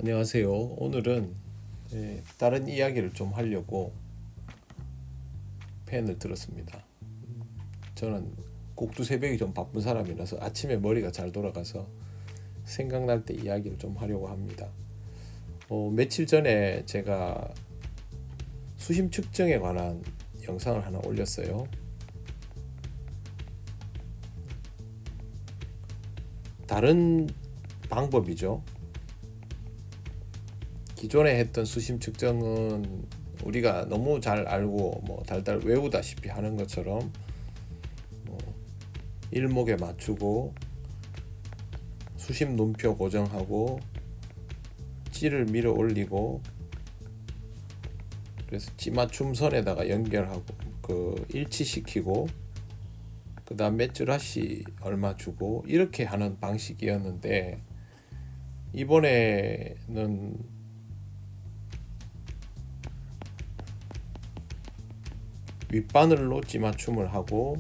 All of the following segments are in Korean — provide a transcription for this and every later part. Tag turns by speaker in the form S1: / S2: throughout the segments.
S1: 안녕하세요. 오늘은 다른 이야기를 좀 하려고 펜을 들었습니다. 저는 꼭두 새벽이 좀 바쁜 사람이라서 아침에 머리가 잘 돌아가서 생각날 때 이야기를 좀 하려고 합니다. 며칠 전에 제가 수심 측정에 관한 영상을 하나 올렸어요. 다른 방법이죠. 기존에 했던 수심 측정은 우리가 너무 잘 알고 달달 외우다시피 하는 것처럼 일목에 맞추고 수심 눈표 고정하고 찌를 밀어 올리고 그래서 찌맞춤선에다가 연결하고 일치시키고 그 다음 맷줄아씨 얼마 주고 이렇게 하는 방식이었는데, 이번에는 윗바늘로 찌맞춤을 하고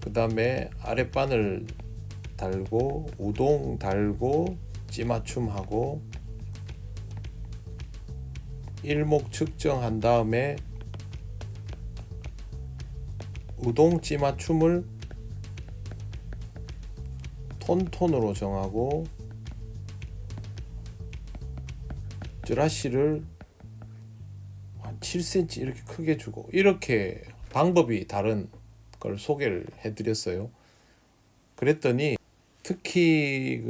S1: 그 다음에 아랫바늘 달고 우동 달고 찌맞춤하고 일목 측정한 다음에 우동 찌맞춤을 톤으로 정하고 쯔라시를 한 7cm 이렇게 크게 주고, 이렇게 방법이 다른 걸 소개를 해드렸어요. 그랬더니 특히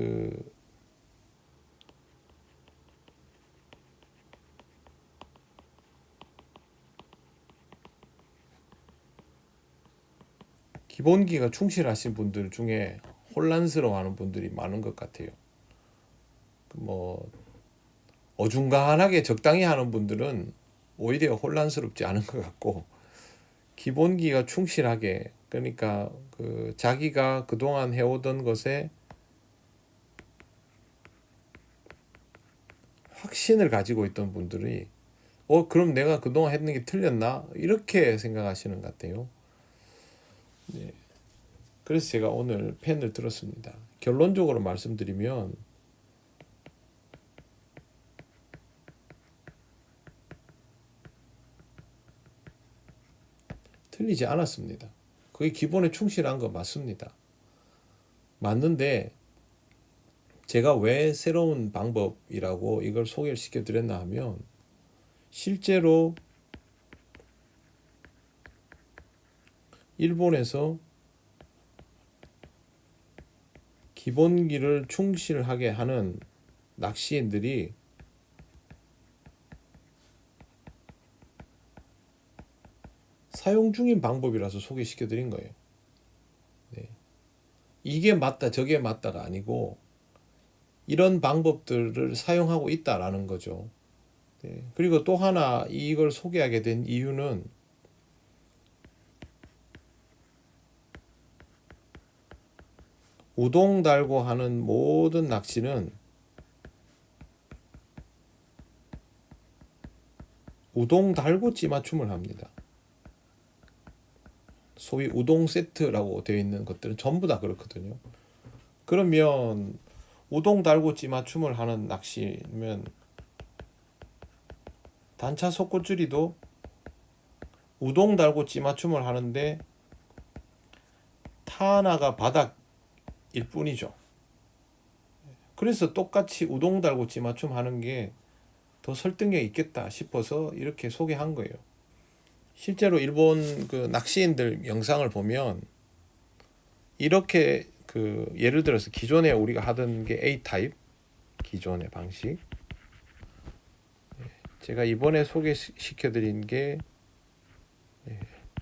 S1: 기본기가 충실하신 분들 중에 혼란스러워하는 분들이 많은 것 같아요. 어중간하게 적당히 하는 분들은 오히려 혼란스럽지 않은 것 같고, 기본기가 충실하게, 그러니까 자기가 그동안 해오던 것에 확신을 가지고 있던 분들이 그럼 내가 그동안 했는 게 틀렸나? 이렇게 생각하시는 것 같아요. 네. 그래서 제가 오늘 펜을 들었습니다. 결론적으로 말씀드리면 틀리지 않았습니다. 그게 기본에 충실한 거 맞습니다. 맞는데 제가 왜 새로운 방법이라고 이걸 소개를 시켜드렸나 하면, 실제로 일본에서 기본기를 충실하게 하는 낚시인들이 사용 중인 방법이라서 소개시켜드린 거예요. 네. 이게 맞다 저게 맞다가 아니고 이런 방법들을 사용하고 있다라는 거죠. 네. 그리고 또 하나 이걸 소개하게 된 이유는 우동 달고 하는 모든 낚시는 우동 달고 찌맞춤을 합니다. 소위 우동 세트라고 되어 있는 것들은 전부 다 그렇거든요. 그러면 우동 달고 찌맞춤을 하는 낚시면 단차 속꽃줄이도 우동 달고 찌맞춤을 하는데 타 하나가 바닥일 뿐이죠. 그래서 똑같이 우동 달고 찌맞춤 하는 게 더 설득력 있겠다 싶어서 이렇게 소개한 거예요. 실제로 일본 낚시인들 영상을 보면 이렇게 예를 들어서 기존에 우리가 하던 게 A 타입 기존의 방식, 제가 이번에 소개시켜드린 게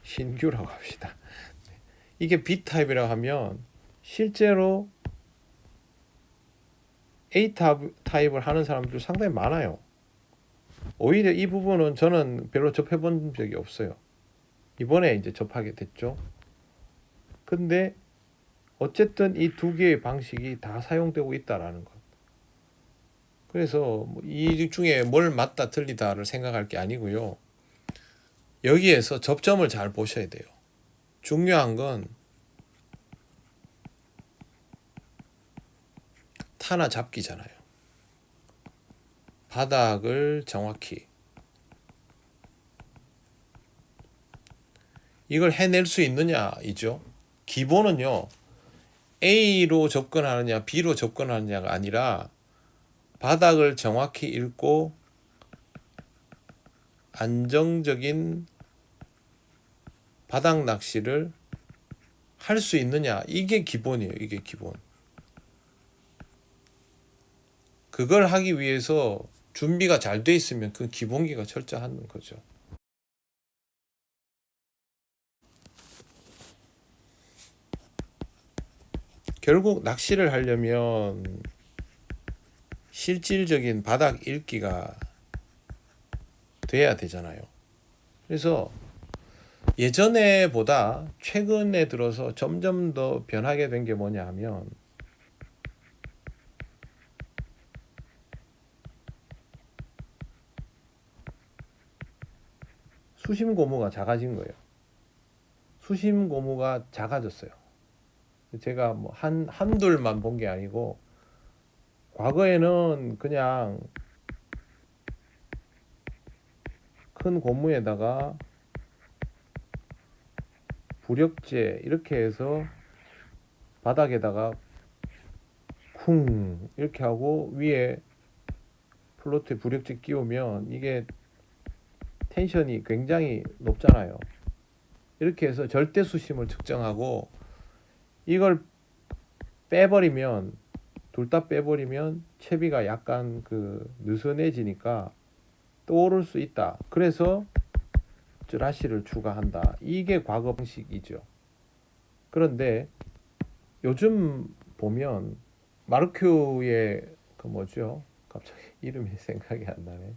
S1: 신규라고 합시다. 이게 B 타입이라고 하면 실제로 A 타입을 하는 사람들 상당히 많아요. 오히려 이 부분은 저는 별로 접해본 적이 없어요. 이번에 이제 접하게 됐죠. 근데 어쨌든 이 두 개의 방식이 다 사용되고 있다라는 것. 그래서 이 중에 뭘 맞다 틀리다를 생각할 게 아니고요. 여기에서 접점을 잘 보셔야 돼요. 중요한 건 타나 잡기잖아요. 바닥을 정확히 이걸 해낼 수 있느냐이죠. 기본은요, A로 접근하느냐 B로 접근하느냐가 아니라 바닥을 정확히 읽고 안정적인 바닥 낚시를 할 수 있느냐, 이게 기본이에요. 이게 기본. 그걸 하기 위해서 준비가 잘 돼 있으면 그 기본기가 철저한 거죠. 결국 낚시를 하려면 실질적인 바닥 읽기가 돼야 되잖아요. 그래서 예전에 보다 최근에 들어서 점점 더 변하게 된 게 뭐냐 하면 수심 고무가 작아진 거예요. 수심 고무가 작아졌어요. 제가 뭐 한둘만 본 게 아니고 과거에는 그냥 큰 고무에다가 부력제 이렇게 해서 바닥에다가 쿵 이렇게 하고 위에 플로트에 부력제 끼우면 이게 텐션이 굉장히 높잖아요. 이렇게 해서 절대 수심을 측정하고 이걸 빼버리면, 둘 다 빼버리면 채비가 약간 느슨해지니까 떠오를 수 있다. 그래서 쯔라시를 추가한다. 이게 과거 방식이죠. 그런데 요즘 보면 마르큐의 뭐죠? 갑자기 이름이 생각이 안 나네.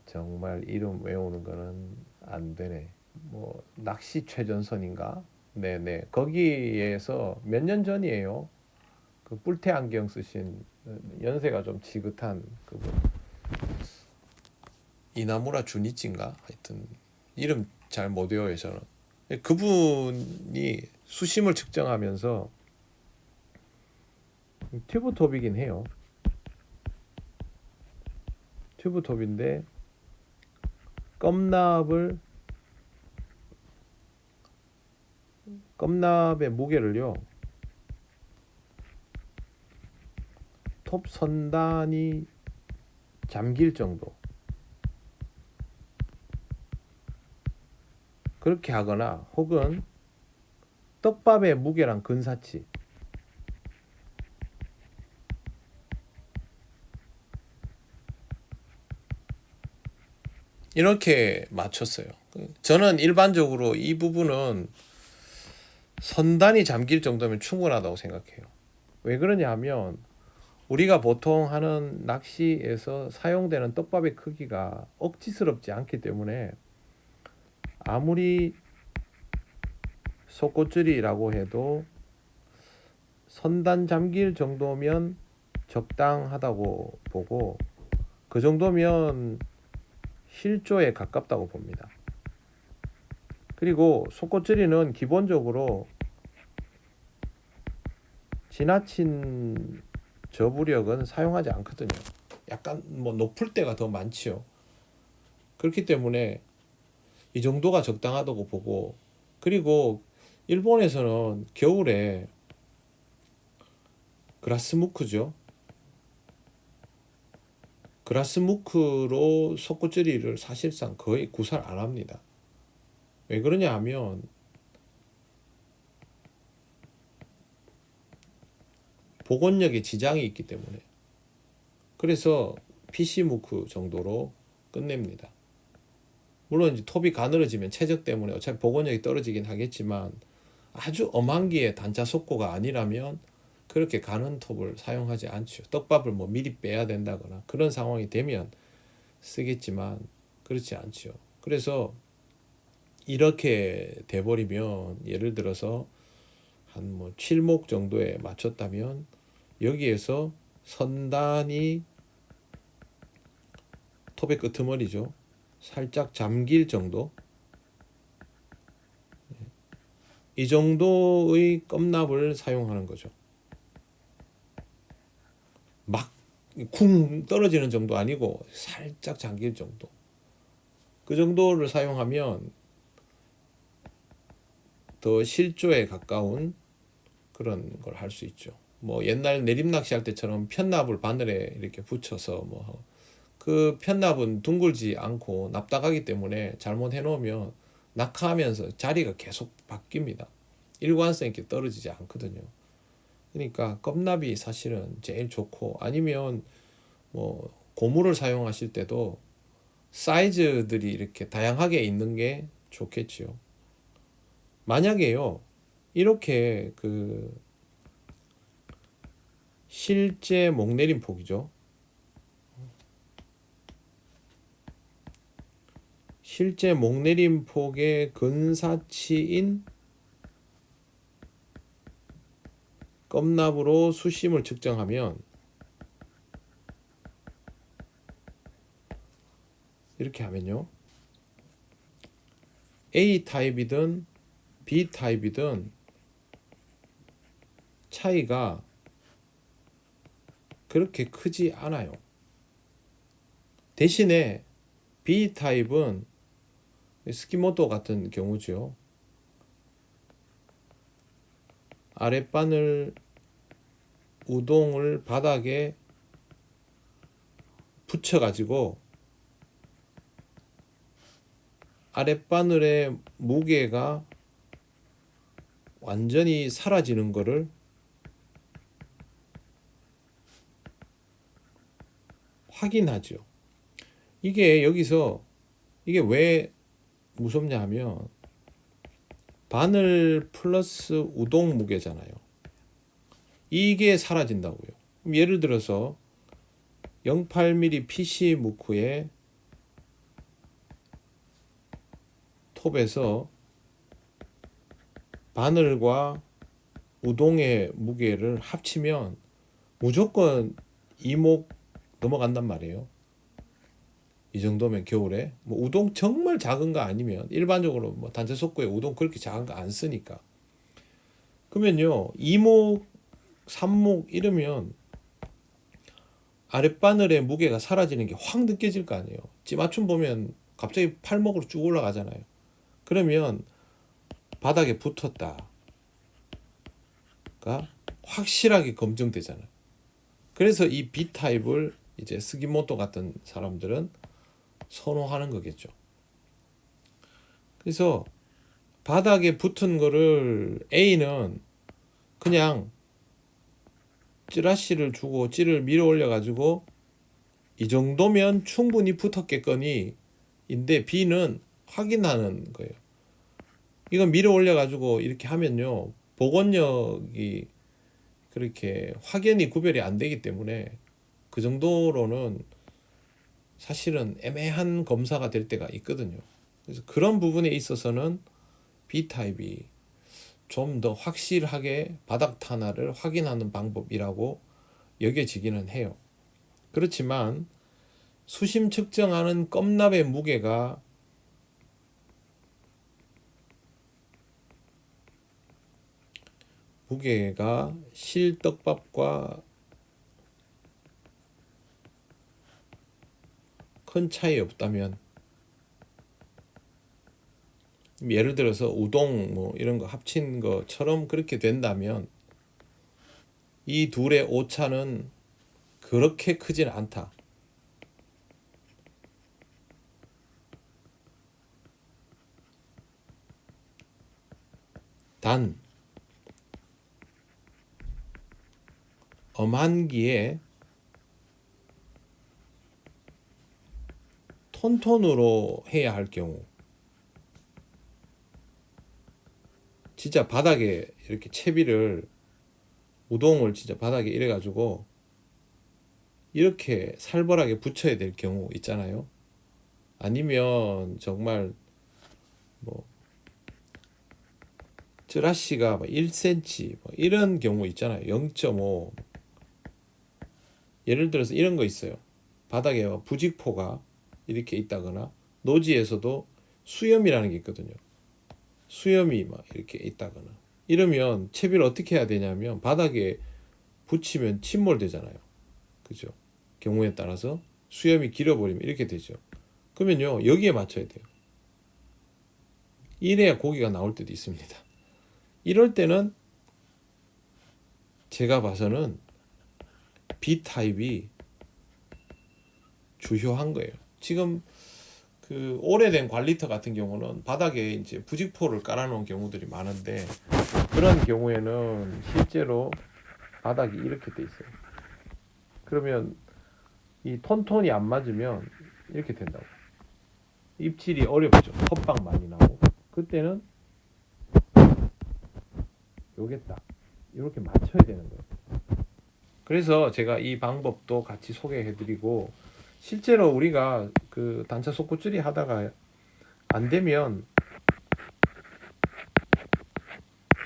S1: 정말 이름 외우는 거는 안 되네. 뭐 낚시 최전선인가? 네네. 거기에서 몇 년 전이에요. 그 뿔테 안경 쓰신 연세가 좀 지긋한 그분. 이나무라 주니치인가? 하여튼 이름 잘 못 외워요 저는. 그분이 수심을 측정하면서 튜브톱이긴 해요. 튜브톱인데 껌납의 무게를요, 톱 선단이 잠길 정도 그렇게 하거나 혹은 떡밥의 무게랑 근사치 이렇게 맞췄어요. 저는 일반적으로 이 부분은 선단이 잠길 정도면 충분하다고 생각해요. 왜 그러냐 하면 우리가 보통 하는 낚시에서 사용되는 떡밥의 크기가 억지스럽지 않기 때문에 아무리 속꽃줄이라고 해도 선단 잠길 정도면 적당하다고 보고 그 정도면 실조에 가깝다고 봅니다. 그리고 속꽃줄이는 기본적으로 지나친 저부력은 사용하지 않거든요. 약간 뭐 높을 때가 더 많지요. 그렇기 때문에 이 정도가 적당하다고 보고, 그리고 일본에서는 겨울에 그라스무크죠. 그라스무크로 속꽃줄이를 사실상 거의 구사를 안 합니다. 왜 그러냐 하면 복원력에 지장이 있기 때문에. 그래서 PC무크 정도로 끝냅니다. 물론 이제 톱이 가늘어지면 최적 때문에 어차피 복원력이 떨어지긴 하겠지만 아주 엄한기의 단자 속고가 아니라면 그렇게 가는 톱을 사용하지 않죠. 떡밥을 뭐 미리 빼야 된다거나 그런 상황이 되면 쓰겠지만 그렇지 않죠. 그래서 이렇게 돼버리면 예를 들어서 한 뭐 7목 정도에 맞췄다면 여기에서 선단이 톱의 끄트머리죠. 살짝 잠길 정도, 이 정도의 껌납을 사용하는 거죠. 막 쿵 떨어지는 정도 아니고 살짝 잠길 정도. 그 정도를 사용하면 더 실조에 가까운 그런 걸 할 수 있죠. 뭐 옛날 내림낚시 할 때처럼 편납을 바늘에 이렇게 붙여서 뭐 그 편납은 둥글지 않고 납작하기 때문에 잘못해 놓으면 낙하하면서 자리가 계속 바뀝니다. 일관성 있게 떨어지지 않거든요. 그러니까 껍납이 사실은 제일 좋고, 아니면 뭐 고무를 사용하실 때도 사이즈들이 이렇게 다양하게 있는 게 좋겠지요. 만약에요, 이렇게 그 실제 목내림 폭이죠. 실제 목내림 폭의 근사치인 껍납으로 수심을 측정하면 이렇게 하면요, A 타입이든 B 타입이든 차이가 그렇게 크지 않아요. 대신에 B 타입은 스키모토 같은 경우죠. 아랫바늘 우동을 바닥에 붙여가지고 아랫바늘의 무게가 완전히 사라지는 것을 확인하죠. 이게 여기서 이게 왜 무섭냐 하면 바늘 플러스 우동 무게잖아요. 이게 사라진다고요. 예를 들어서 08mm PC 무크의 톱에서 바늘과 우동의 무게를 합치면 무조건 2목 넘어간단 말이에요. 이 정도면 겨울에 뭐 우동 정말 작은 거 아니면, 일반적으로 뭐 단체 속구에 우동 그렇게 작은 거 안 쓰니까, 그러면요 2목 3목 이러면 아랫바늘의 무게가 사라지는 게 확 느껴질 거 아니에요. 찌맞춤 보면 갑자기 팔목으로 쭉 올라가잖아요. 그러면 바닥에 붙었다가 확실하게 검증되잖아요. 그래서 이 B타입을 이제 스기모토 같은 사람들은 선호하는 거겠죠. 그래서 바닥에 붙은 거를 A는 그냥 찌라시를 주고 찌를 밀어 올려 가지고 이 정도면 충분히 붙었겠거니 인데, B는 확인하는 거예요. 이건 밀어 올려 가지고 이렇게 하면요 복원력이 그렇게 확연히 구별이 안 되기 때문에 그 정도로는 사실은 애매한 검사가 될 때가 있거든요. 그래서 그런 부분에 있어서는 B타입이 좀 더 확실하게 바닥 탄화를 확인하는 방법이라고 여겨지기는 해요. 그렇지만 수심 측정하는 껍납의 무게가 실떡밥과 큰 차이 없다면, 예를 들어서 우동 뭐 이런 거 합친 것처럼 그렇게 된다면 이 둘의 오차는 그렇게 크진 않다. 단 엄한기에 톤톤으로 해야 할 경우, 진짜 바닥에 이렇게 채비를 우동을 진짜 바닥에 이래 가지고 이렇게 살벌하게 붙여야 될 경우 있잖아요. 아니면 정말 뭐 쯔라시가 1cm 뭐 이런 경우 있잖아요. 0.5. 예를 들어서 이런 거 있어요. 바닥에 부직포가 이렇게 있다거나, 노지에서도 수염이라는 게 있거든요. 수염이 막 이렇게 있다거나 이러면 채비를 어떻게 해야 되냐면 바닥에 붙이면 침몰되잖아요. 그죠? 경우에 따라서 수염이 길어버리면 이렇게 되죠. 그러면요, 여기에 맞춰야 돼요. 이래야 고기가 나올 때도 있습니다. 이럴 때는 제가 봐서는 B타입이 주요한 거예요. 지금 그 오래된 관리터 같은 경우는 바닥에 이제 부직포를 깔아놓은 경우들이 많은데, 그런 경우에는 실제로 바닥이 이렇게 돼 있어요. 그러면 이 톤톤이 안 맞으면 이렇게 된다고. 입질이 어렵죠. 헛방 많이 나오고. 그때는 요게 딱 이렇게 맞춰야 되는 거예요. 그래서 제가 이 방법도 같이 소개해드리고, 실제로 우리가 그 단차 속구줄이 하다가 안 되면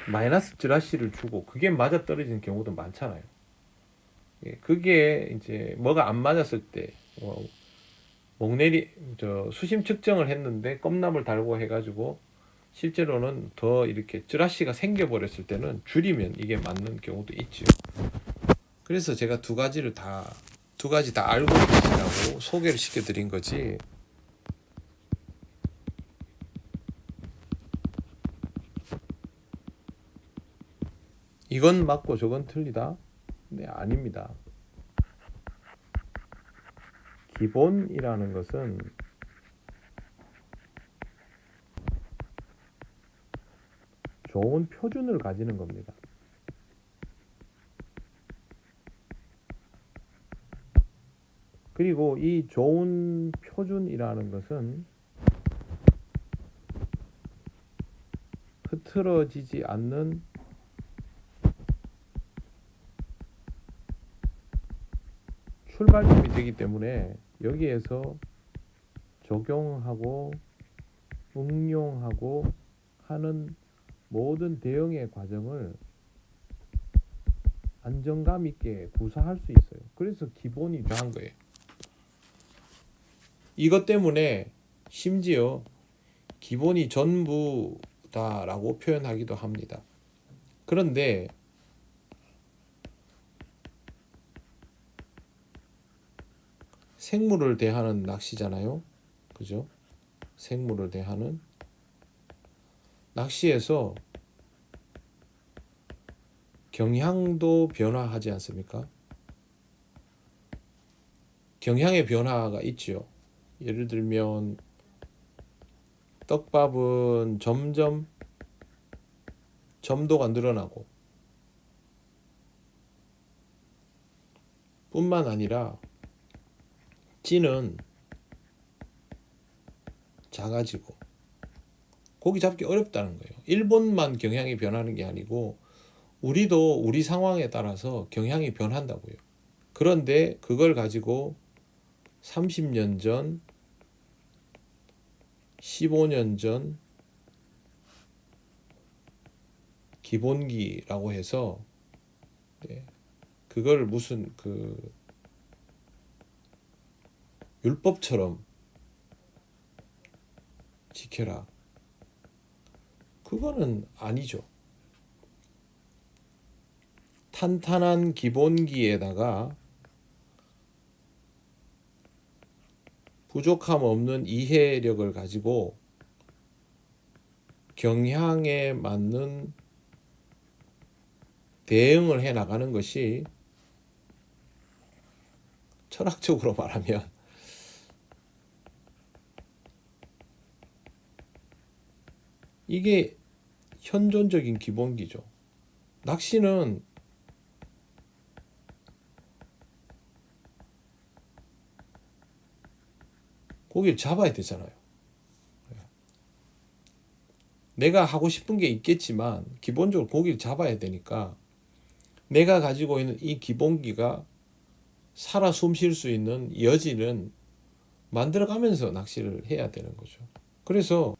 S1: 마이너스 즈라시를 주고 그게 맞아 떨어지는 경우도 많잖아요. 그게 이제 뭐가 안 맞았을 때, 목내리 수심 측정을 했는데 껌납을 달고 해가지고 실제로는 더 이렇게 즈라시가 생겨버렸을 때는 줄이면 이게 맞는 경우도 있죠. 그래서 제가 두 가지 다 알고 계시라고 소개를 시켜드린 거지. 이건 맞고 저건 틀리다? 네, 아닙니다. 기본이라는 것은 좋은 표준을 가지는 겁니다. 그리고 이 좋은 표준이라는 것은 흐트러지지 않는 출발점이 되기 때문에 여기에서 적용하고 응용하고 하는 모든 대응의 과정을 안정감 있게 구사할 수 있어요. 그래서 기본이 중요한 거예요. 이것 때문에 심지어 기본이 전부다라고 표현하기도 합니다. 그런데 생물을 대하는 낚시잖아요. 그죠? 생물을 대하는 낚시에서 경향도 변화하지 않습니까? 경향의 변화가 있죠. 예를 들면 떡밥은 점점 점도가 늘어나고, 뿐만 아니라 찌는 작아지고 고기 잡기 어렵다는 거예요. 일본만 경향이 변하는 게 아니고 우리도 우리 상황에 따라서 경향이 변한다고요. 그런데 그걸 가지고 30년 전, 15년 전 기본기라고 해서 그걸 무슨 그 율법처럼 지켜라, 그거는 아니죠. 탄탄한 기본기에다가 부족함 없는 이해력을 가지고 경향에 맞는 대응을 해 나가는 것이 철학적으로 말하면 이게 현존적인 기본기죠. 낚시는 고기를 잡아야 되잖아요. 내가 하고 싶은 게 있겠지만 기본적으로 고기를 잡아야 되니까 내가 가지고 있는 이 기본기가 살아 숨 쉴 수 있는 여지는 만들어가면서 낚시를 해야 되는 거죠. 그래서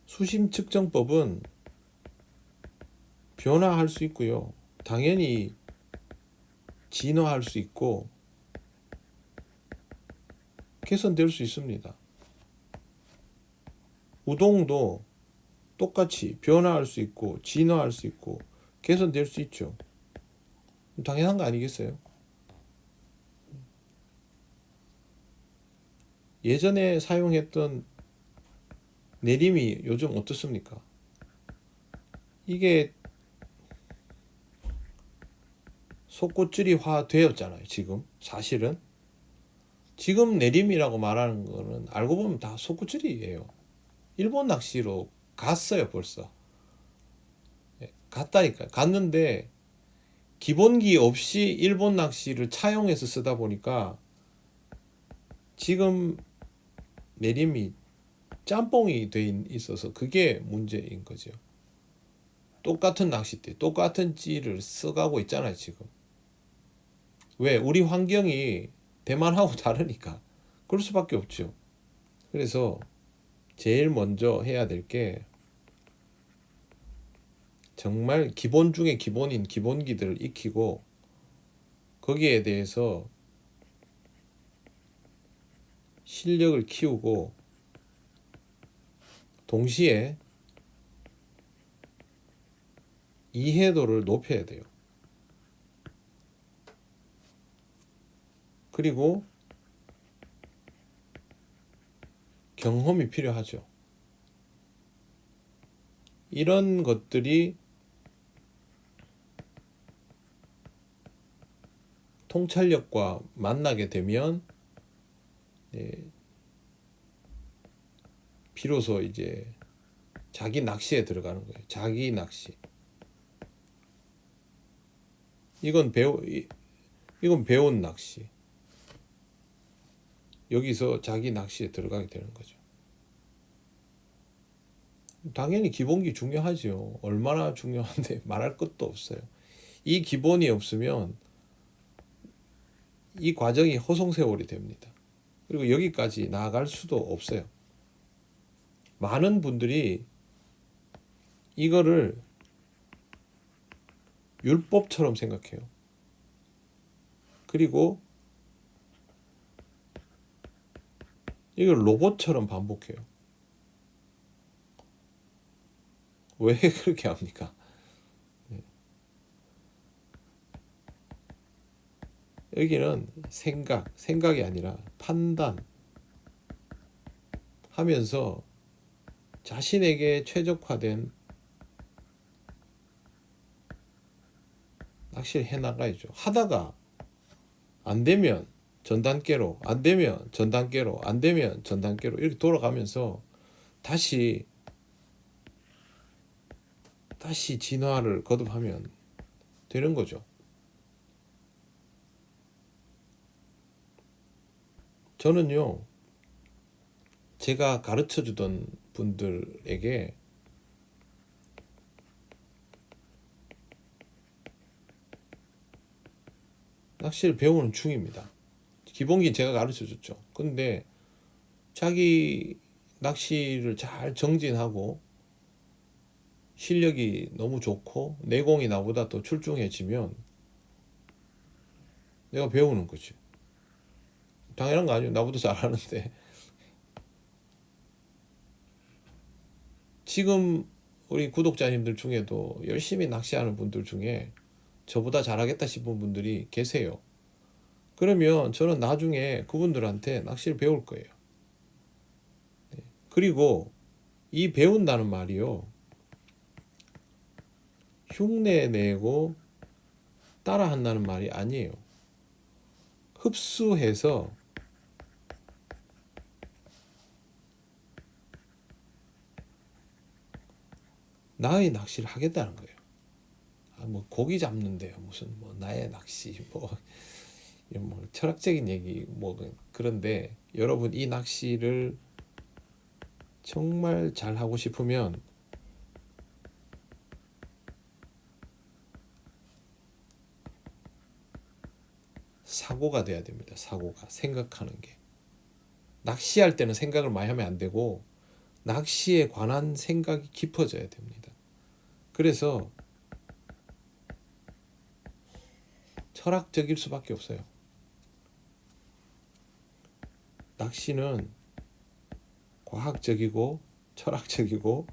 S1: 수심 측정법은 변화할 수 있고요. 당연히 진화할 수 있고 개선될 수 있습니다. 우동도 똑같이 변화할 수 있고 진화할 수 있고 개선될 수 있죠. 당연한 거 아니겠어요? 예전에 사용했던 내림이 요즘 어떻습니까? 이게 속꽃줄이화 되었잖아요. 지금 사실은 지금 내림이라고 말하는 거는 알고 보면 다 속꽃줄이에요. 일본 낚시로 갔어요. 벌써 갔다니까요. 갔는데 기본기 없이 일본 낚시를 차용해서 쓰다 보니까 지금 내림이 짬뽕이 돼 있어서 그게 문제인 거죠. 똑같은 낚싯대, 똑같은 찌를 써가고 있잖아요, 지금. 왜? 우리 환경이 대만하고 다르니까. 그럴 수밖에 없죠. 그래서 제일 먼저 해야 될 게 정말 기본 중에 기본인 기본기들을 익히고 거기에 대해서 실력을 키우고 동시에 이해도를 높여야 돼요. 그리고 경험이 필요하죠. 이런 것들이 통찰력과 만나게 되면 비로소 이제 자기 낚시에 들어가는 거예요. 자기 낚시. 이건 배운 낚시. 여기서 자기 낚시에 들어가게 되는 거죠. 당연히 기본기 중요하죠. 얼마나 중요한데 말할 것도 없어요. 이 기본이 없으면 이 과정이 허송세월이 됩니다. 그리고 여기까지 나아갈 수도 없어요. 많은 분들이 이거를 율법처럼 생각해요. 그리고 이걸 로봇처럼 반복해요. 왜 그렇게 합니까? 여기는 생각이 아니라 판단 하면서 자신에게 최적화된 낚시를 해나가야죠. 하다가 안 되면 전 단계로, 안 되면 전 단계로, 안 되면 전 단계로 이렇게 돌아가면서 다시 진화를 거듭하면 되는 거죠. 저는요, 제가 가르쳐 주던 분들에게 낚시를 배우는 중입니다. 기본기는 제가 가르쳐 줬죠. 근데 자기 낚시를 잘 정진하고 실력이 너무 좋고 내공이 나보다 더 출중해지면 내가 배우는 거지. 당연한 거 아니에요. 나보다 잘하는데. 지금 우리 구독자님들 중에도 열심히 낚시하는 분들 중에 저보다 잘하겠다 싶은 분들이 계세요. 그러면 저는 나중에 그분들한테 낚시를 배울 거예요. 그리고 이 배운다는 말이요, 흉내 내고 따라 한다는 말이 아니에요. 흡수해서 나의 낚시를 하겠다는 거예요. 뭐 고기 잡는데요, 무슨 뭐 나의 낚시, 뭐 철학적인 얘기 뭐 그런데 여러분 이 낚시를 정말 잘 하고 싶으면 사고가 돼야 됩니다. 사고가, 생각하는 게. 낚시할 때는 생각을 많이 하면 안 되고 낚시에 관한 생각이 깊어져야 됩니다. 그래서 철학적일 수밖에 없어요. 낚시는 과학적이고 철학적이고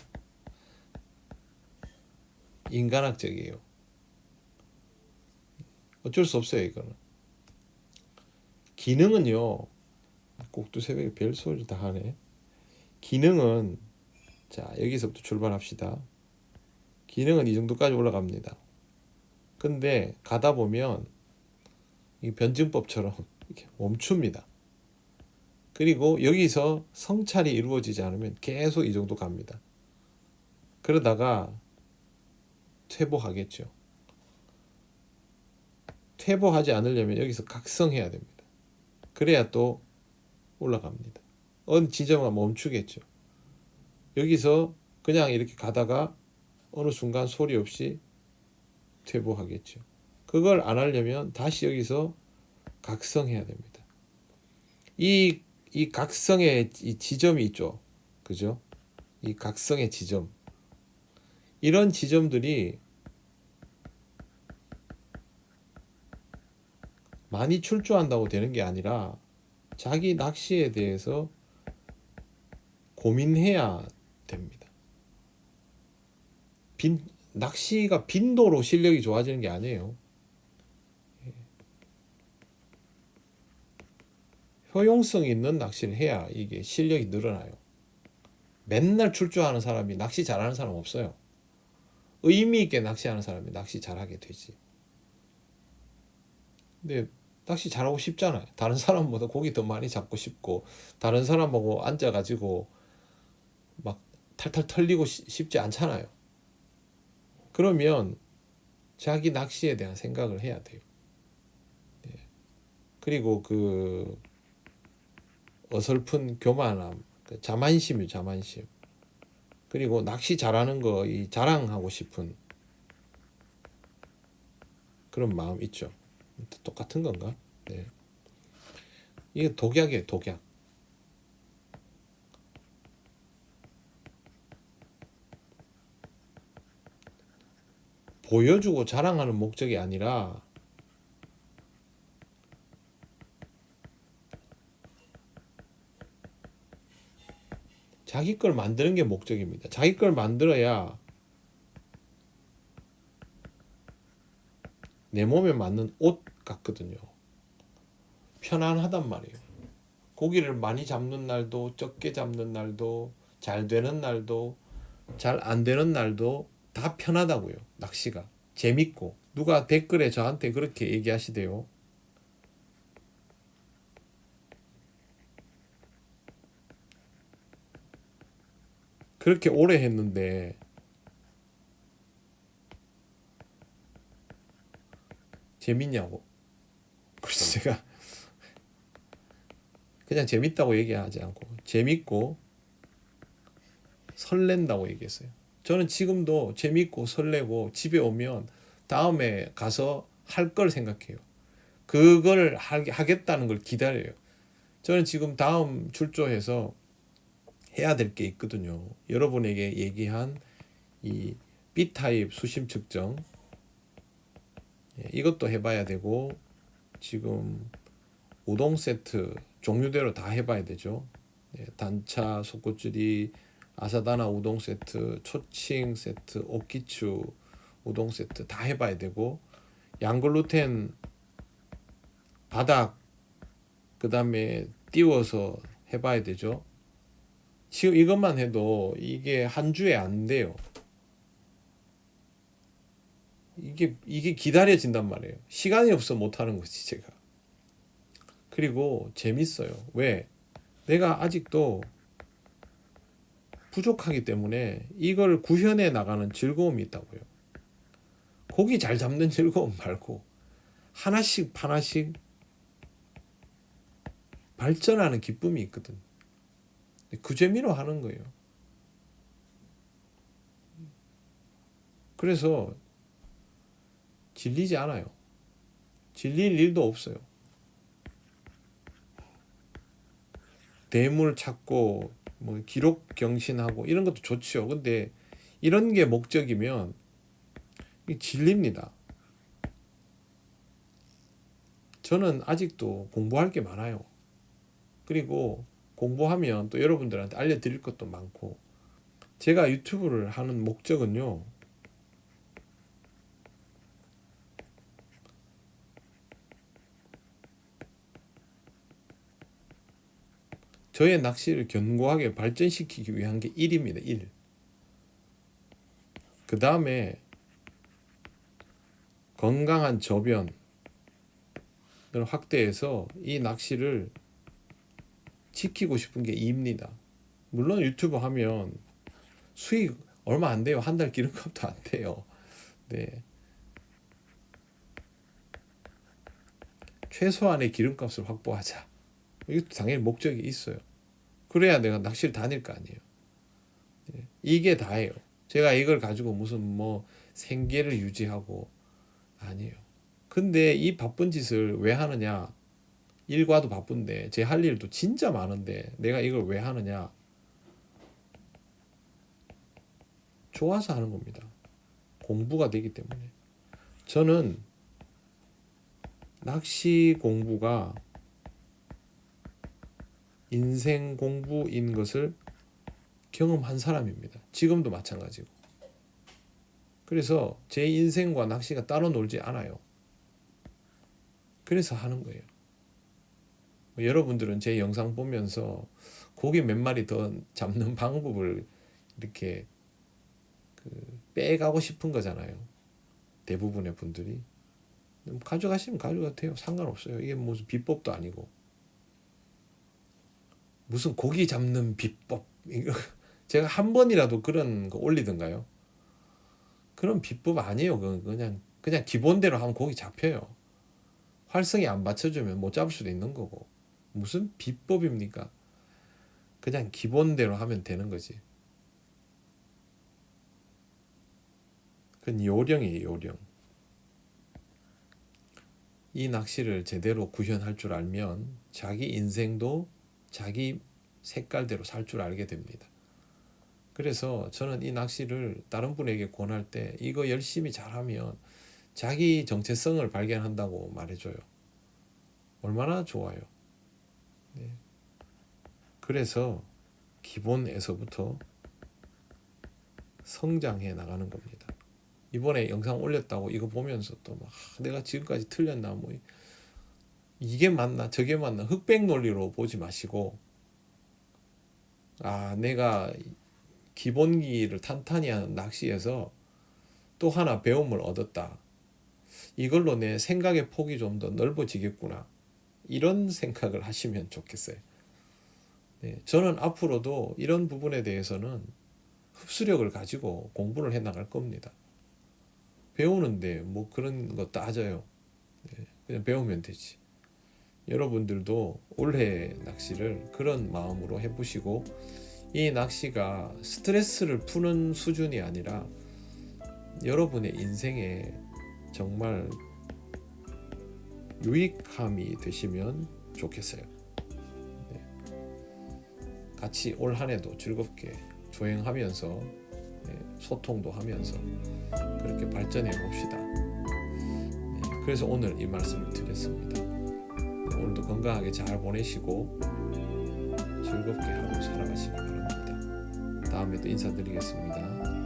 S1: 인간학적이에요. 어쩔 수 없어요, 이거는. 기능은요, 꼭두 새벽에 별 소리를 다 하네. 기능은, 자, 여기서부터 출발합시다. 기능은 이 정도까지 올라갑니다. 근데 가다 보면 이 변증법처럼 이렇게 멈춥니다. 그리고 여기서 성찰이 이루어지지 않으면 계속 이 정도 갑니다. 그러다가 퇴보하겠죠. 퇴보하지 않으려면 여기서 각성해야 됩니다. 그래야 또 올라갑니다. 어느 지점은 멈추겠죠. 여기서 그냥 이렇게 가다가 어느 순간 소리 없이 퇴보하겠죠. 그걸 안 하려면 다시 여기서 각성해야 됩니다. 이 각성의 이 지점이 있죠. 그죠? 이 각성의 지점. 이런 지점들이 많이 출조한다고 되는 게 아니라 자기 낚시에 대해서 고민해야 됩니다. 낚시가 빈도로 실력이 좋아지는 게 아니에요. 효용성 있는 낚시를 해야 이게 실력이 늘어나요. 맨날 출조하는 사람이 낚시 잘하는 사람 없어요. 의미 있게 낚시하는 사람이 낚시 잘하게 되지. 근데 낚시 잘하고 싶잖아요. 다른 사람보다 고기 더 많이 잡고 싶고, 다른 사람하고 앉아가지고 막 탈탈 털리고 싶지 않잖아요. 그러면 자기 낚시에 대한 생각을 해야 돼요. 그리고 그 어설픈 교만함, 그 자만심이요, 자만심. 그리고 낚시 잘하는 거 이 자랑하고 싶은 그런 마음 있죠. 똑같은 건가? 네. 이게 독약이에요, 독약. 보여주고 자랑하는 목적이 아니라 자기 걸 만드는 게 목적입니다. 자기 걸 만들어야 내 몸에 맞는 옷 같거든요. 편안하단 말이에요. 고기를 많이 잡는 날도, 적게 잡는 날도, 잘 되는 날도, 잘 안 되는 날도 다 편하다고요. 낚시가 재밌고. 누가 댓글에 저한테 그렇게 얘기하시대요. 그렇게 오래 했는데 재밌냐고. 그래서 제가 그냥 재밌다고 얘기하지 않고 재밌고 설렌다고 얘기했어요. 저는 지금도 재밌고 설레고 집에 오면 다음에 가서 할 걸 생각해요. 그걸 하겠다는 걸 기다려요. 저는 지금 다음 출조해서 해야 될 게 있거든요. 여러분에게 얘기한 이 B타입 수심 측정, 이것도 해봐야 되고, 지금 우동 세트 종류대로 다 해봐야 되죠. 단차, 속꼬줄이, 아사다나 우동 세트, 초칭 세트, 오키추 우동 세트 다 해봐야 되고, 양글루텐 바닥 그 다음에 띄워서 해봐야 되죠. 지금 이것만 해도 이게 한 주에 안 돼요. 이게 기다려진단 말이에요. 시간이 없어 못 하는 거지 제가. 그리고 재밌어요. 왜? 내가 아직도 부족하기 때문에 이걸 구현해 나가는 즐거움이 있다고요. 고기 잘 잡는 즐거움 말고 하나씩 하나씩 발전하는 기쁨이 있거든. 그 재미로 하는 거예요. 그래서 질리지 않아요. 질릴 일도 없어요. 대물 찾고 뭐 기록 경신하고 이런 것도 좋죠. 근데 이런 게 목적이면 질립니다. 저는 아직도 공부할 게 많아요. 그리고 공부하면 또 여러분들한테 알려드릴 것도 많고, 제가 유튜브를 하는 목적은요, 저의 낚시를 견고하게 발전시키기 위한 게 1입니다. 1. 그 다음에 건강한 저변을 확대해서 이 낚시를 지키고 싶은 게 2입니다. 물론 유튜브 하면 수익 얼마 안 돼요. 한 달 기름값도 안 돼요. 네. 최소한의 기름값을 확보하자. 이것도 당연히 목적이 있어요. 그래야 내가 낚시를 다닐 거 아니에요. 네. 이게 다예요. 제가 이걸 가지고 무슨 뭐 생계를 유지하고 아니에요. 근데 이 바쁜 짓을 왜 하느냐? 일과도 바쁜데 제 할 일도 진짜 많은데 내가 이걸 왜 하느냐? 좋아서 하는 겁니다. 공부가 되기 때문에. 저는 낚시 공부가 인생 공부인 것을 경험한 사람입니다. 지금도 마찬가지고. 그래서 제 인생과 낚시가 따로 놀지 않아요. 그래서 하는 거예요. 여러분들은 제 영상 보면서 고기 몇 마리 더 잡는 방법을 이렇게 빼가고 싶은 거잖아요. 대부분의 분들이. 가져가시면 가져가도 돼요. 상관없어요. 이게 무슨 비법도 아니고. 무슨 고기 잡는 비법. 제가 한 번이라도 그런 거 올리던가요? 그런 비법 아니에요. 그냥 기본대로 하면 고기 잡혀요. 활성이 안 받쳐주면 못 잡을 수도 있는 거고. 무슨 비법입니까? 그냥 기본대로 하면 되는 거지. 그건 요령이에요. 요령. 이 낚시를 제대로 구현할 줄 알면 자기 인생도 자기 색깔대로 살 줄 알게 됩니다. 그래서 저는 이 낚시를 다른 분에게 권할 때 이거 열심히 잘하면 자기 정체성을 발견한다고 말해줘요. 얼마나 좋아요. 네. 그래서 기본에서부터 성장해 나가는 겁니다. 이번에 영상 올렸다고 이거 보면서 또 막 내가 지금까지 틀렸나 뭐 이게 맞나 저게 맞나 흑백 논리로 보지 마시고 내가 기본기를 탄탄히 하는 낚시에서 또 하나 배움을 얻었다. 이걸로 내 생각의 폭이 좀 더 넓어지겠구나. 이런 생각을 하시면 좋겠어요. 네, 저는 앞으로도 이런 부분에 대해서는 흡수력을 가지고 공부를 해 나갈 겁니다. 배우는데 뭐 그런 거 따져요. 네, 그냥 배우면 되지. 여러분들도 올해 낚시를 그런 마음으로 해보시고 이 낚시가 스트레스를 푸는 수준이 아니라 여러분의 인생에 정말 유익함이 되시면 좋겠어요. 네. 같이 올 한 해도 즐겁게 조행하면서 소통도 하면서 그렇게 발전해 봅시다. 네. 그래서 오늘 이 말씀을 드렸습니다. 네. 오늘도 건강하게 잘 보내시고 즐겁게 하루 살아가시기 바랍니다. 다음에 또 인사드리겠습니다.